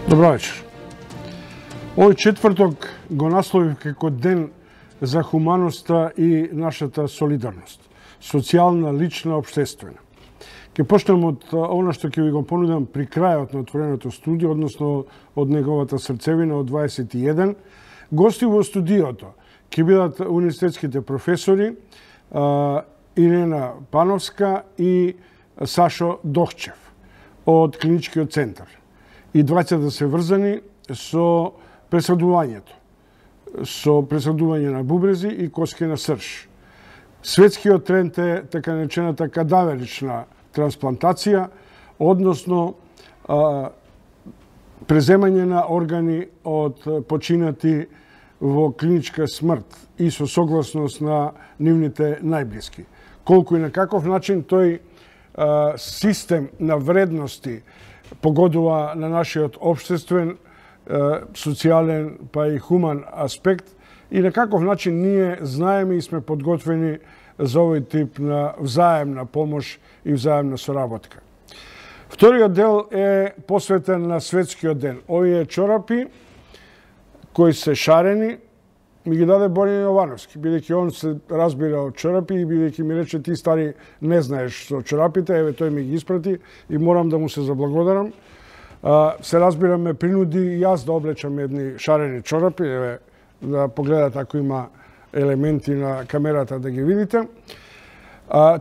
Добро вечер. Овој четврток го насловив како ден за хуманоста и нашата солидарност. Социјална, лична, обштествена. Ке почнем од она што ќе ви го понудам при крајот на отвореното студио, односно од неговата срцевина од 21. Гости во студиото ќе бидат универзитетските професори Ирена Пановска и Сашо Дохчев од Клиничкиот центар. И двајцата се врзани со преследувањето. Со преследување на бубрези и коски на срж. Светскиот тренд е така наречената кадаверична трансплантација, односно преземање на органи од починати во клиничка смрт и со согласност на нивните најблиски. Колку и на каков начин тој систем на вредности погодува на нашиот обштествен, социјален, па и хуман аспект и на каков начин ние знаеме и сме подготвени за овој тип на взаемна помош и взаемна соработка. Вториот дел е посветен на светскиот ден. Овие чорапи кои се шарени ми ги даде Борин Јовановски, бидејќи он се разбира од чорапи и бидејќи ми рече ти стари не знаеш со чорапите, еве тој ми ги испрати и морам да му се заблагодарам. Се разбира ме принуди и јас да облечам едни шарени чорапи, еве да погледате ако има елементи на камерата да ги видите.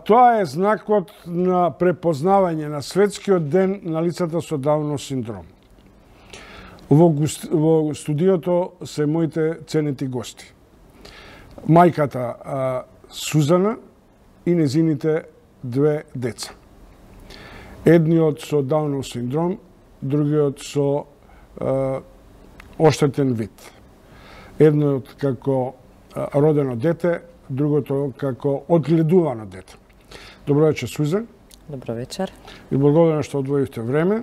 Тоа е знакот на препознавање на светскиот ден на лицата со Даунов синдром. Во студиото се моите ценети гости. Мајката Сузана и незините две деца. Едниот со Даунов синдром, другиот со оштетен вид. Едниот како родено дете, другото како одгледувано дете. Добро вечер, Сузан. Добро вечер. И благодарам што одвоивте време.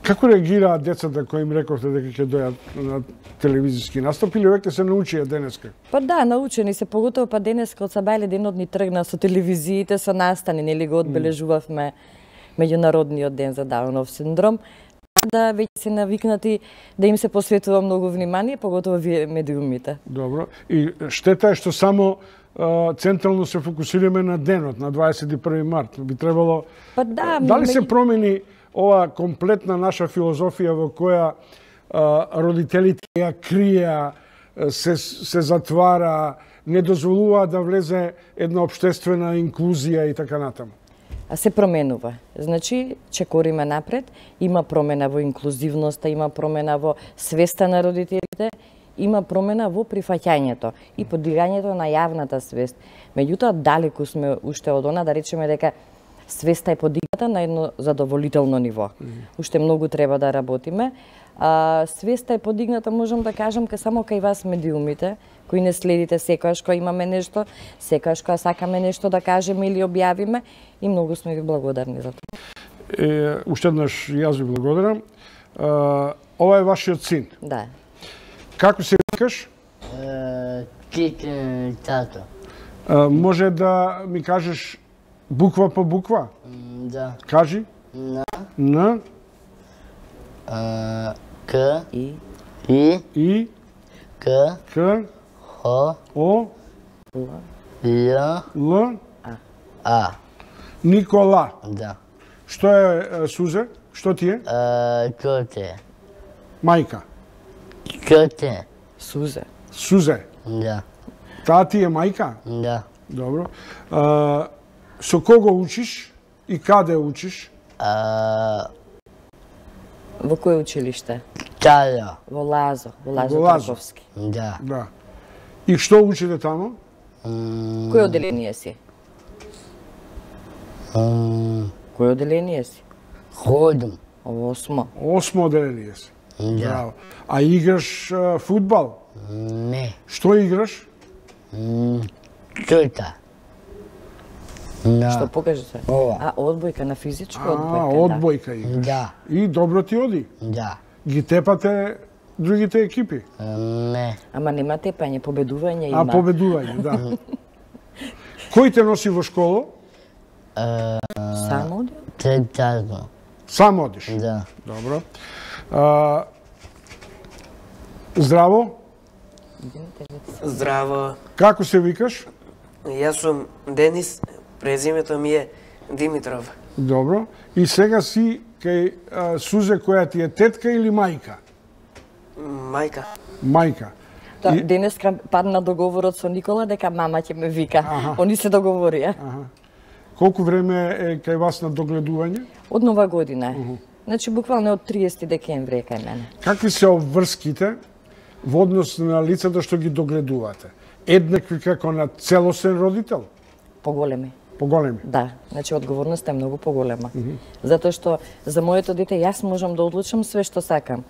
Како реагираат децата кои им рековте дека ќе дојат на телевизиски настапи или веќе се научија денеска? Па да, научени се, поготово па денеска од Сабајле денот ни тргна со телевизиите, со настани, нели го одбележувавме меѓународниот ден за Даунов синдром. Да веќе се навикнати да им се посветува многу внимание, поготово вие медиумите. Добро. И штета е што само централно се фокусираме на денот, на 21 март. Би требало... Па да, дали се промени ова комплетна наша филозофија во која родителите ја крија, се затвара, не дозволува да влезе една обштествена инклузија и така натаму? Се променува. Значи, чекориме напред, има промена во инклузивноста, има промена во свеста на родителите, има промена во прифаќањето и подигањето на јавната свест. Меѓутоа, далеку сме уште од она да речеме дека свеста е подигната на едно задоволително ниво. Уште многу треба да работиме. Свеста е подигната, можам да кажам, само кај вас медиумите, кои не следите секојаш кога имаме нешто, секојаш кога сакаме нешто да кажеме или објавиме и многу сме ви благодарни за тоа. Уште еднаш јас ви благодарам. Ова е вашиот син. Да. Како се викаш? Тато. Може да ми кажеш буква по буква? Да. Кажи. Н. К. И. К. О. Л. А. Никола. Да. Што е Сузе? Што ти е? Коте. Мајка. Коте. Сузе. Сузе. Да. Таа ти е мајка? Да. Добро. Со кого учиш и каде учиш? Во кој училиште? Тало. Во Лазо Лазо. Траковски. Да. Да. И што учите тамо? Кој оделение си? Кој оделение си? Ходам. 8. 8 оделение си. Да. Браво. А играш фудбал? Не. Што играш? Тута. Што покажи се? Ова. Одбојка на физичко одбојка. Одбојка играш. Да. И добро ти оди. Да. Ги тепате другите екипи? Не. Ама нема тепање, победување има. Победување, да. Кој те носи во школа? Само оди? Тато. Сам одиш? Да. Добро. Здраво? Здраво, Како се викаш? јас сум Денис, презимето ми е Димитров. Добро. И сега си кај Сузе која ти е тетка или мајка? Мајка. Мајка. Да, денеска падна договорот со Никола дека мама ќе ме вика. Они се договорија. Колку време е кај вас на догледување? Од нова година. Значи буквално од 30 декември е кај мене. Какви се обврските во однос на лицата што ги догледувате? Еднакви како на целосен родител? Поголеми. Поголеми? Да, значи одговорноста е многу поголема. Затоа што за моето дете јас можам да одлучам све што сакам.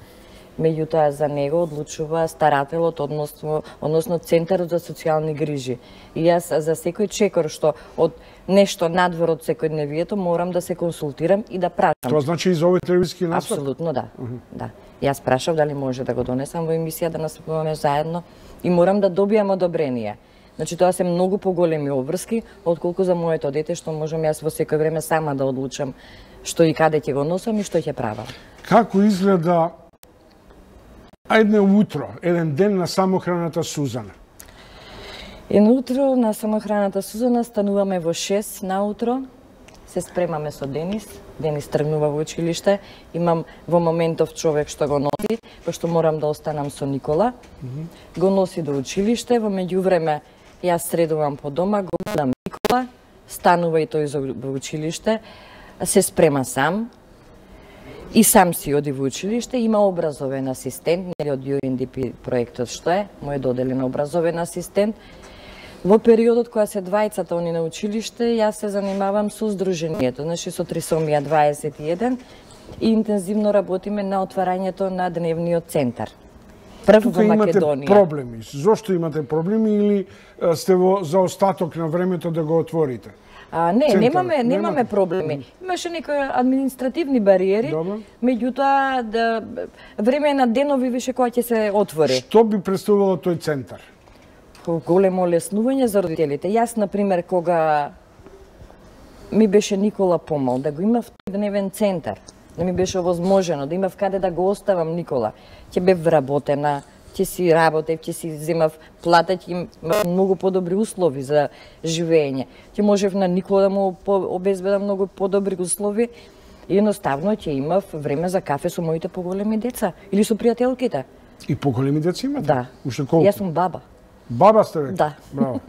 Меѓутоа за него одлучува старателот, односно Центарот за социјални грижи. И јас за секој чекор што од нешто надвор од секојдневието морам да се консултирам и да прашам. Тоа значи и за овој телевизиски настап? Апсолутно да. Да. Јас прашав дали може да го донесам во емисија да настапуваме заедно и морам да добијам одобрение. Значи тоа се многу поголеми обврски отколку за моето дете што можам јас во секој време сама да одлучам што и каде ќе го носам и што ќе правам. Како изгледа едно утро, еден ден на самохраната Сузана? Едно утро на самохраната Сузана стануваме во 6 наутро, се спремаме со Денис. Денис тргнува во училиште. Имам во моментов човек што го носи, пошто морам да останам со Никола. Го носи до училиште, во меѓувреме јас средувам по дома, го будам Никола, станува и тој во училиште, се спрема сам. И сам си оди во училиште, има образовен асистент, нели од UNDP проектот што е, му е доделен образовен асистент. Во периодот кога се двајцата они на училиште, јас се занимавам со здруженијето, значи со Трисомија 21 и интензивно работиме на отварањето на дневниот центар. Прв во Македонија. Имате проблеми. Зошто имате проблеми или сте во заостаток на времето да го отворите? Не, немаме проблеми. Имаше некои административни бариери, меѓутоа време на денови више кога ќе се отвори. Што би представувало тој центар? Големо олеснување за родителите. Јас, например, кога ми беше Никола помал, да го имав тој дневен центар, да ми беше овозможено, да имав каде да го оставам Никола, ќе бев вработена, ќе си работев, ќе си земав плата, ќе имав многу подобри услови за живење. Ќе можев на Никола да му обезбедам многу подобри услови и едноставно ќе имав време за кафе со моите поголеми деца или со пријателките. И поголеми деца имате? Да. Уште колку? Јас сум баба. Баба сте веќе? Да. Браво.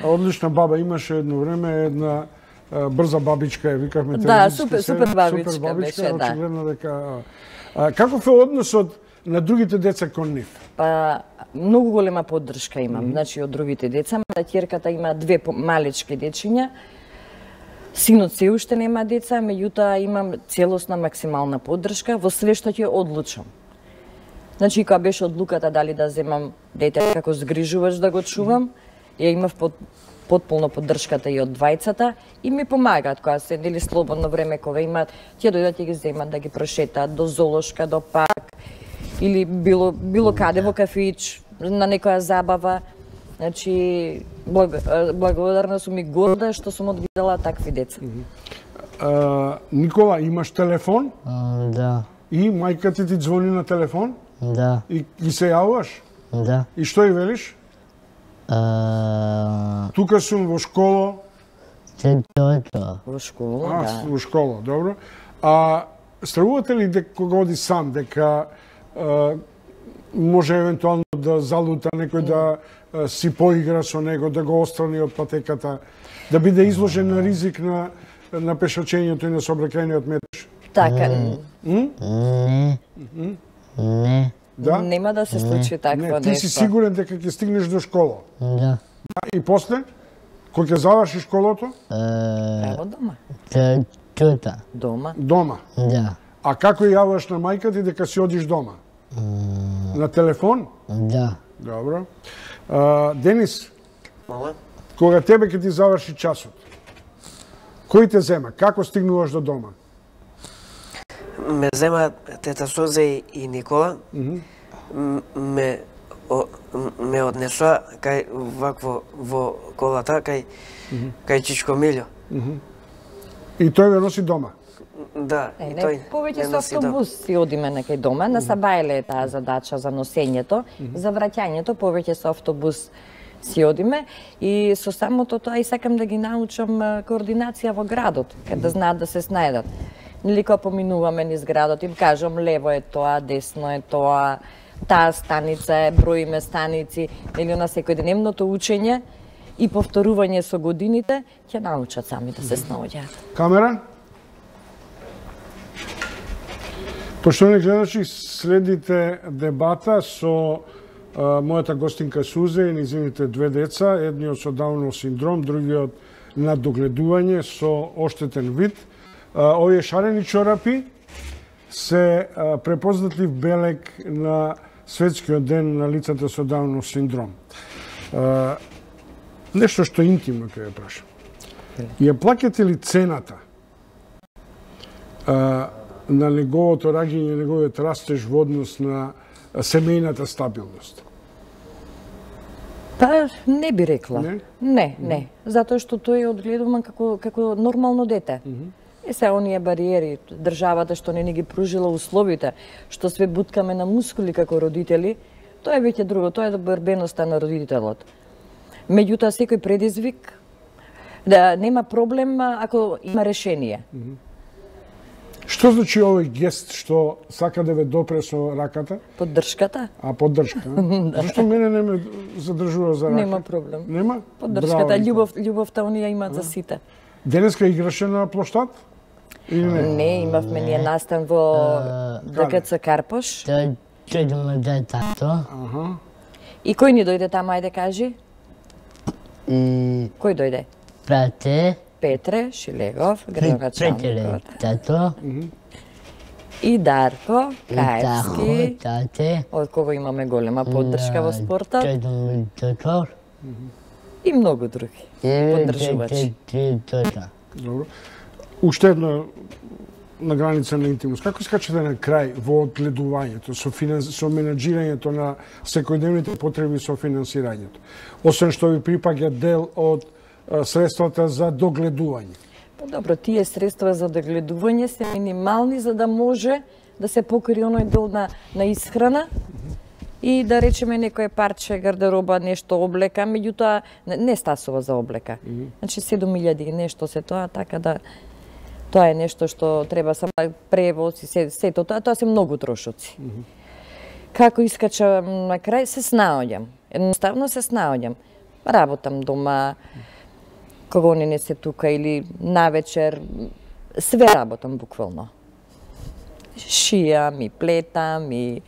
Одлична баба. Имаше едно време една брза бабичка, ја викавме. Да, супер бабичка беше, да. Очигледно дека... Каков е односот на другите деца кон нив? Многу голема поддршка имам, значи од другите деца. Ќерката има 2 малечки дечиња. Синот се уште нема деца, меѓутоа имам целосна максимална поддршка во све што ќе одлучам. Значи, кога беше одлуката дали да земам дете како згрижувач да го чувам, ја имав потполно поддршката и од двајцата и ми помагаат кога се нели слободно време кога имаат, ќе дојдат и ги земат да ги прошетаат до золошка, до парк или било каде во кафич, на некоја забава. Значи, благодарна сум и горда што сум одгледала такви деца. Никола, имаш телефон? Да. И мајка ти ѕвони на телефон? Да. И се јавуваш? Да. И што и велиш? Тука сум во школа. Четврто. Во школа, да. Во школа, добро. Стравувате ли дека кога оди сам, дека може евентуално да залута некој да си поигра со него, да го острани од патеката, да биде изложен на ризик на пешачењето и на сообраќајниот метеж? Така. Не. Да? Нема да се случи такво нешто. Ти си сигурен дека ќе стигнеш до школа? Да. И после? Кога ќе завршиш школото? Право дома. Тута. Дома. Дома. Да. А како јаваш на мајка ти дека си одиш дома? На телефон? Да. Добро. Денис, Мола? кога тебе ќе ти заврши часот, кој те зема? Како стигнуваш до дома? Ме зема тета Сузе и Никола. Ме однесува кај вакво во колата кај Чичко Милјо. И тој ве носи дома? Да, и Не, тој повеќе не со носи автобус си одиме некај дома. На Сабајле е таа задача за носењето, за враќањето повеќе со автобус си одиме и со самото тоа и сакам да ги научам координација во градот, каде да знаат да се снајдат. Нели кога поминуваме низ градот, им кажам лево е тоа, десно е тоа, таа станица е, броиме станици, нели на секојдневното учење и повторување со годините ќе научат сами да се снаоѓаат. Камера? Поштовани гледачи, следите дебата со мојата гостинка Сузе и низините две деца, едниот со Даунов синдром, другиот на догледување со оштетен вид. Овие шарени чорапи се препознатлив белег на светскиот ден на лицата со Даунов синдром. Нешто што интимно ќе ја прашам. Ја плаќате ли цената на неговото раѓање, неговиот растеж во однос на семејната стабилност? Па не би рекла. Не? Не. Затоа што тој е одгледуван како нормално дете. И се оние бариери, државата што не ни ги пружила условите, што све буткаме на мускули како родители, тоа е веќе друго, тоа е борбеноста на родителот. Меѓутоа секој предизвик да нема проблем ако има решение. Што значи овој гест што сака да ве допре со раката? Поддршката? А поддршка? Зашто мене не ме задржува за рака? Нема проблем. Нема? Поддршката, љубовта оние имаат за сите. Денеска играше на плоштад? Или не? Не, имавме ние настан во ДКЦ Карпош. Тој дома да тато. И кој ни дојде тама, ајде кажи? Кој дојде? Прате. Петре Шилегов, градоначалникот. Тато. И Дарко Каевски, Тате. од кого имаме голема поддршка во спортот. Тој дома доктор. И многу други поддржувачи. Добро. Уште едно на граница на интимност. Како скачате на крај во одгледувањето, со менаџирањето на секојдневните потреби со финансирањето? Освен што ви припаѓа дел од средствата за догледување. Па добро, тие средства за догледување се минимални за да може да се покри оној дел на исхрана и да речеме некое парче гардероба, нешто облека, меѓутоа не стасува за облека. Значи 7.000 и нешто се тоа, така да тоа е нешто што треба само превоз и сето тоа се многу трошоци. Како искачам на крај, се снаоѓам. Едноставно се снаоѓам. Работам дома, кога они не се тука или навечер, све работам буквално. Шијам и плетам и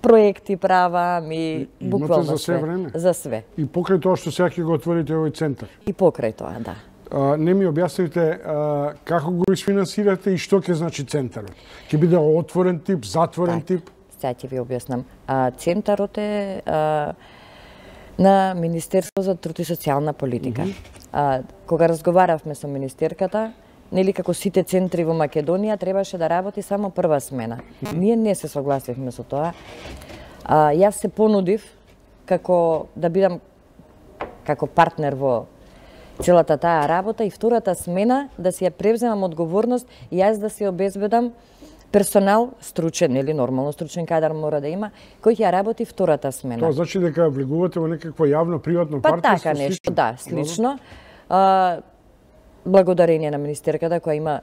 проекти правам и буквално за све време? За све. И покрај тоа што сега ќе го отворите овој центар. И покрај тоа, да. Не ми објаснивте како го isfinansirате и што ќе значи центарот? Ќе биде отворен тип, затворен тип? Сега ќе ви објаснам. Центарот е на Министерство за труд и социјална политика. Кога разговаравме со министерката, нели како сите центри во Македонија требаше да работи само прва смена. Ние не се согласивме со тоа. Јас се понудив како да бидам како партнер во целата таа работа и втората смена да си ја превземам одговорност и јас да си обезбедам персонал стручен или нормално стручен кадар мора да има, кој ќе работи втората смена. Тоа значи дека влегувате во некакво јавно приватно партнерство? Па така нешто, да, слично. Благодарение на министерката која има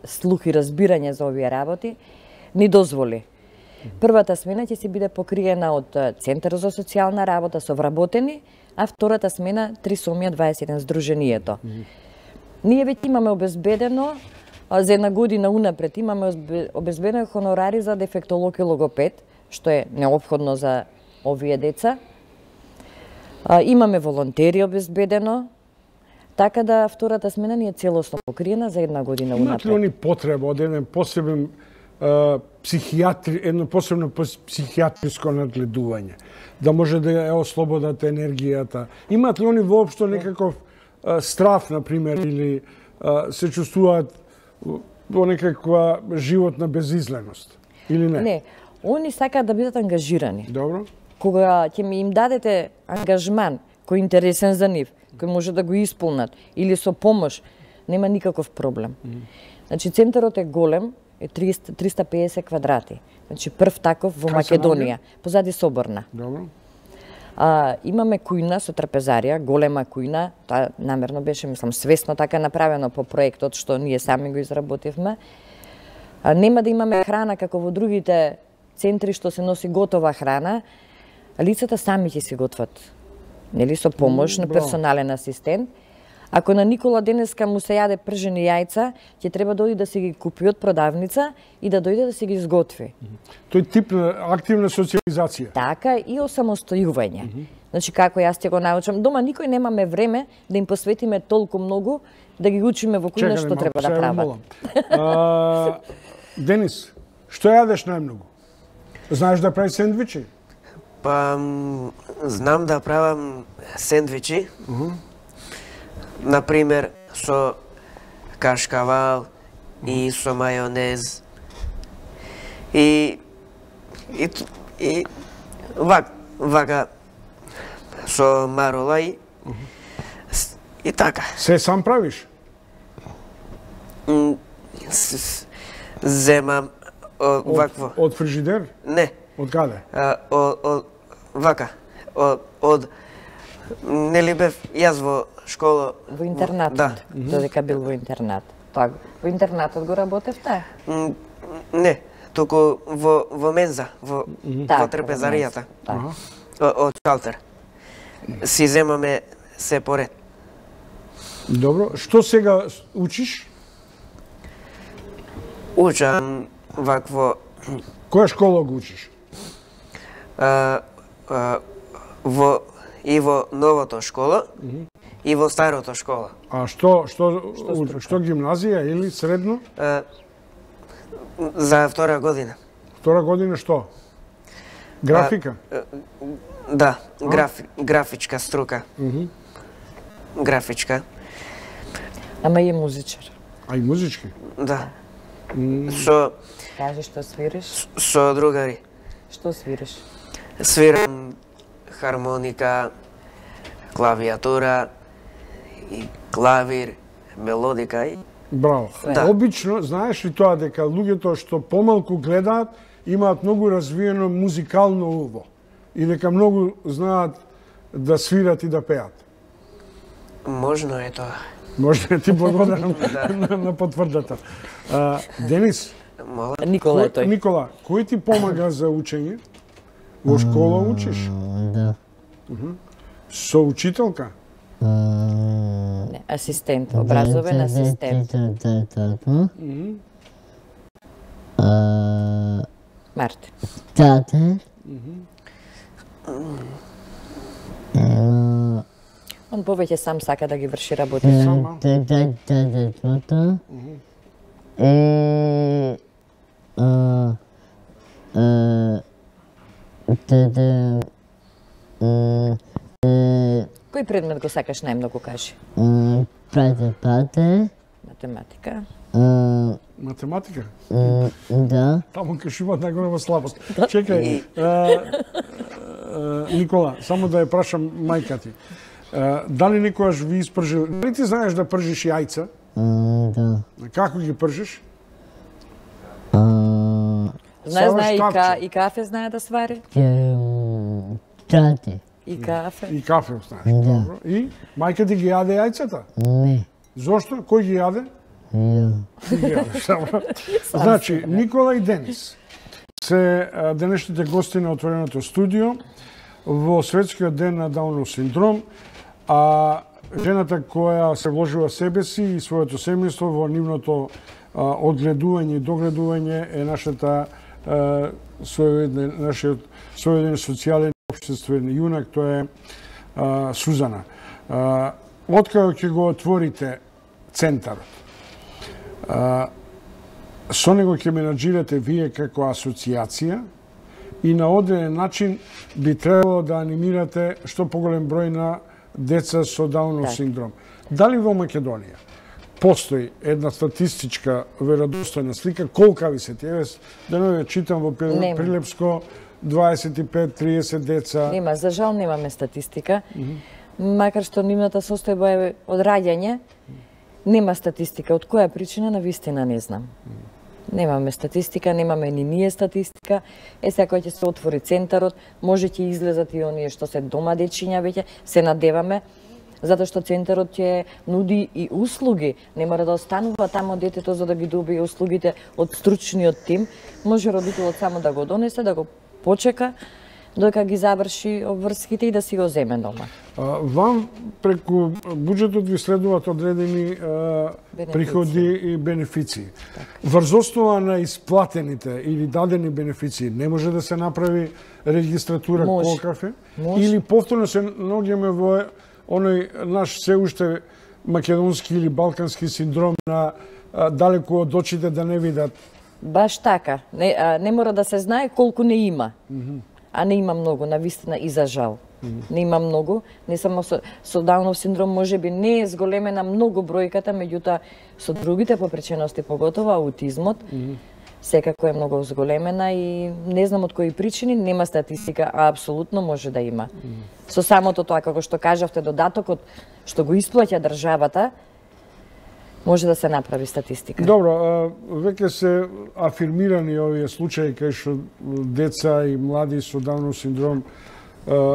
слух и разбирање за овие работи, ни дозволи. Првата смена ќе си биде покриена од Центар за социјална работа со вработени, а втората смена Трисомија 21 Сдруженијето. Ние веќе имаме обезбедено за една година унапред имаме обезбедено хонорари за дефектолог и логопед, што е неопходно за овие деца. Имаме волонтери обезбедено, така да втората смена ни е целосно покриена за една година унапред. Имат ли они потреба од еден посебен едно посебно психијатриско надгледување, да може да ја ослободат енергијата? Имат ли они воопшто некаков страф, например, или се чувствуваат во некаква животна безизленост? Или не? Не, они сакаат да бидат ангажирани. Добро. Кога ќе ми им дадете ангажман кој е интересен за нив, кој може да го исполнат, или со помош, нема никаков проблем. Значи, центарот е голем, е 350 квадрати. Значи, прв таков во Македонија, позади Соборна. Добро. Имаме кујна со трапезарија, голема кујна, тоа намерно беше, мислам, свесно така направено по проектот што ние сами го изработивме. Нема да имаме храна како во другите центри што се носи готова храна, лицата сами ќе си готват. Нели, со помош на персонален асистент. Ако на Никола денеска му се јаде пржени јајца, ќе треба да оди да си ги купи од продавница и да дојде да си ги изготви. Тој тип на активна социализација. Така и осамостојување. Значи, како јас ќе го научам, дома никој немаме време да им посветиме толку многу, да ги учиме во кујна што треба да прават. Денис, што јадеш најмногу? Знаеш да правиш сендвичи? Па, знам да правам сендвичи. Например, со кашкавал и со мајонез. И вака со марола и така. Се сам правиш? Земам вакво. Од фрижидер? Не. Од каде? Вака. Нели бев јас во школа? Во интернатот. Да. Додека бил во интернат. Тоа, во интернатот го работевте? Не, туку во менза, во трапезаријата. Од шалтер. Си земаме се поред. Добро. Што сега учиш? Учам вакво... Која школа го учиш? И во новото школа, и во старото школа. А што гимназија или средно? За втора година. Втора година што? Графика? Да, графичка струка. Графичка. Ама и музичар. А и музички? Да. Кажи што свириш? Со другари. Што свириш? Свирам хармоника, клавиатура, и клавир, мелодика и... Браво. Да. Обично, знаеш ли тоа дека луѓето што помалку гледаат, имаат многу развиено музикално уво и дека многу знаат да свират и да пеат? Можно е тоа. Може ти благодарам на потврдата. Денис, Никола е тој. Никола, кој ти помага за учење? Во школа учиш? Да. Со учителка? Не, асистент, образовен асистент. Мартин. Тате. Он повеќе сам сака да ги врши работите. Татето. Кој предмет го сакаш најмногу, кажи? Пате. Математика. Математика? Да. Таму кај има најголема слабост. Чекај, Никола, само да ја прашам мајка ти. Дали никогаш ви испржил, дали ти знаеш да пржиш јајца? Да. Како ги пржиш? Знае и кафе знае да свари? Тате. И кафе. И кафе знаеш, добро. И мајка ти ги јаде јајцата? Не. Зошто? Кој ги јаде? Ја. Ти ги јадеш, добро. Значи, Никола и Денис се денешните гости на Отвореното студио во Светскиот ден на Даунов синдром, а жената која се вложила себе си и своето семејство во нивното одгледување и догледување е нашиот своједен социјален општествен јунак, тоа е Сузана. Откако ќе го отворите центарот, со него ќе менаџирате вие како асоцијација и на одреден начин би требало да анимирате што поголем број на деца со Даунов синдром. Дали во Македонија постои една статистичка веродостојна слика колкави се тие? Денове читам во Прилепско 25-30 деца. Нема, за жал немаме статистика. Макар што нивната состојба е од раѓање Нема статистика. Од која причина, на вистина не знам. Немаме статистика, немаме ни ние статистика. Сега кога ќе се отвори центарот, може ќе излезат и оние што се дома дечиња веќе, се надеваме, затоа што центарот ќе нуди и услуги. Не мора да останува тамо детето за да ги добие услугите од стручниот тим. Може родителот само да го донесе, да го почека, додека ги заврши обврските и да си го земе дома. Вам преку буџетот ви следуваат одредени приходи и бенефиции. Врз основа на исплатените или дадени бенефиции не може да се направи регистратура колкав е? Или повторно се наоѓаме во оној наш се уште македонски или балкански синдром на далеку од очите да не видат? Баш така. Не мора да се знае колку не има. А не има многу, навистина и за жал. Не има многу, не само со Даунов синдром можеби не е зголемена многу бројката, меѓутоа со другите попречености, поготово аутизмот, секако е многу зголемена и не знам од кои причини, нема статистика, а апсолутно може да има. Со самото тоа, како што кажавте, додатокот што го исплаќа државата, може да се направи статистика. Добро, веќе се афирмирани овие случаи кај што деца и млади со Даунов синдром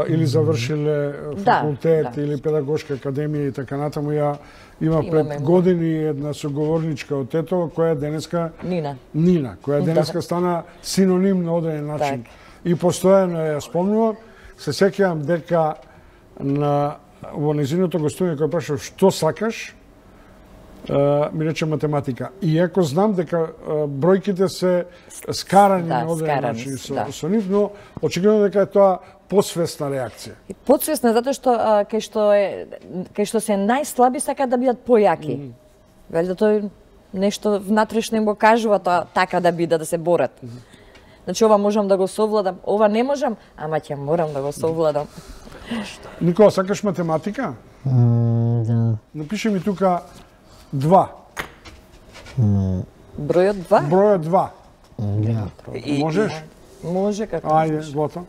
или завршиле факултет или педагошка академија и така натаму. Ја има пред години една соговорничка од Тетово која денеска Нина, која денеска стана синоним на одреден начин. И постојано ја спомнувам, се сеќавам дека во нејзиното гостување кој прашав што сакаш, ми рече математика. Иако знам дека бројките се скарани на одреден начин со нив, но очигледно дека е тоа посвесна реакција. Посвесна затоа што кај што се најслаби сакаат да бидат појаки. Вели да тој нешто внатрешно им го кажува тоа така да биде, да се борат. Значи ова можам да го совладам, ова не можам, ама ќе морам да го совладам. Никола, сакаш математика? Да. Напиши ми тука 2. Бројот 2? Бројот 2. Да. Можеш? Може, како Ајде, можеш. Злато.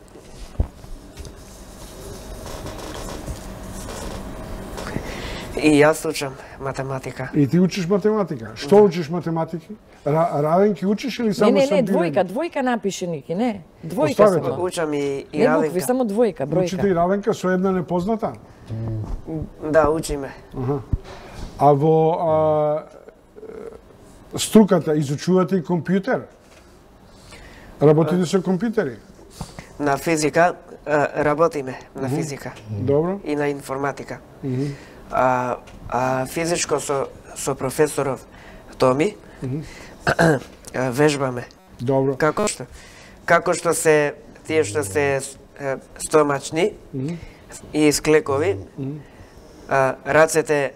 И јас учам математика. И ти учиш математика. Што учиш математики? Равенки учиш или само Не, двојка напиши, Ники, не. Двојка Оставете. само. Учам и Не букви, равенка. само двојка, Учите и бројка. равенка со една непозната? Да, учиме. А во струката изучувате и компјутер? Работите со компјутери? На физика работиме, на физика. Добро. И на информатика. А физичко со професоров Томи вежбаме. Добро. Како што се тие што се стомачни и склекови, рацете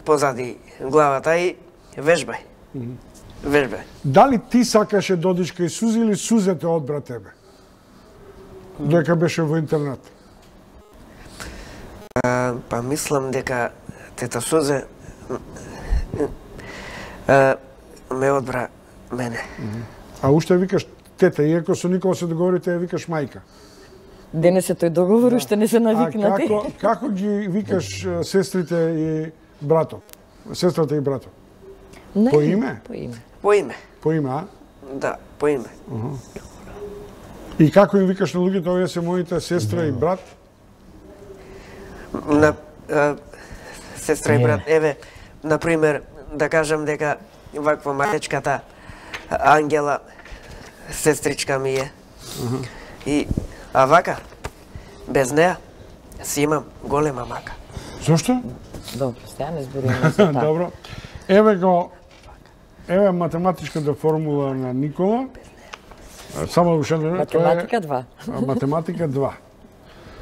позади главата и вежбај. Вежбај. Дали ти сакаше да одиш кај Сузи или Сузете одбра тебе? Додека беше во интернат. Па мислам дека тета Сузе ме одбра мене. А уште викаш тета, иако со Никола се договорите, ја викаш мајка. Денес е тој договор, уште не се навикнати. А како ги викаш сестрите и братот? Сестрата и братот? Не, По име? По име. По име. По име, а? Да, по име. И како им викаш на луѓето, овие се моите сестра и брат? На сестра и брат, еве, например, да кажам дека ваква малечката Ангела сестричка ми е. А вака, без неа, си имам голема мака. Зошто? Добро, сега не зборуваме за тоа. Добро. Еве математичката формула на Никола. Само уште Математика 2. Математика 2.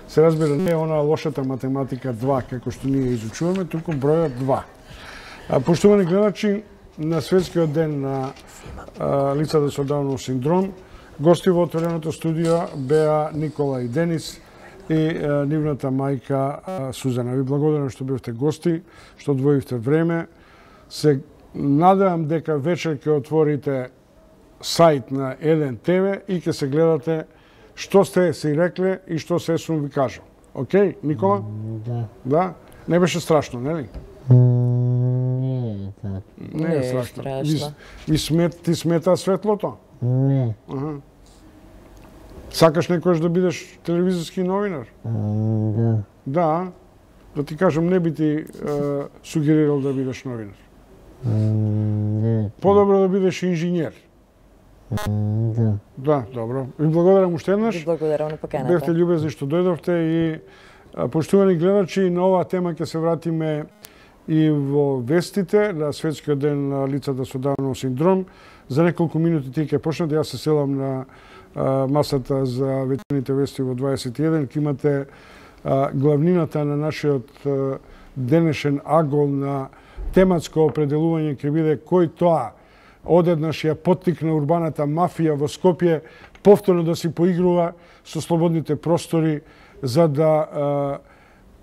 Се разбира, не е она лошата математика 2, како што ние изучуваме, туку бројот 2. Поштовани гледачи, на Светскиот ден на лицата со Даунов синдром, гости во отвореното студио беа Никола и Денис и нивната мајка Сузана. Ви благодарам што бевте гости, што одвоивте време. Се надевам дека вечер ќе отворите сајт на 1 ТВ и ќе се гледате што сте си рекле и што се сум ви кажал. Океј, Никола? Да. Да? Не беше страшно, нели? Не. Не е страшно. Ти смета светлото? Не. Сакаш некојаш да бидеш телевизиски новинар? Да. Да. Да ти кажам, не би ти сугерирал да бидеш новинар. Не. Подобро да бидеш инженер. Да. Да, добро. Ви благодарам уште еднаш. Ви благодарам на поканата. Бевте љубезни што дојдовте и поштувани гледачи, на оваа тема ќе се вратиме и во вестите на Светскиот ден на лицата со Даунов синдром. За неколку минути ти ќе почнат, јас се селам на масата за вечерните вести во 21. Ке имате главнината на нашиот денешен агол на тематско определување ќе биде кој тоа одеднаш ја поттикна урбаната мафија во Скопје повторно да си поигрува со слободните простори за да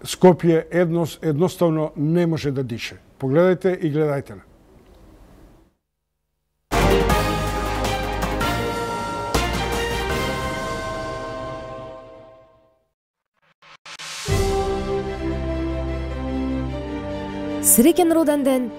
Скопје едноставно не може да дише. Погледајте и гледајте на. Среќен роден ден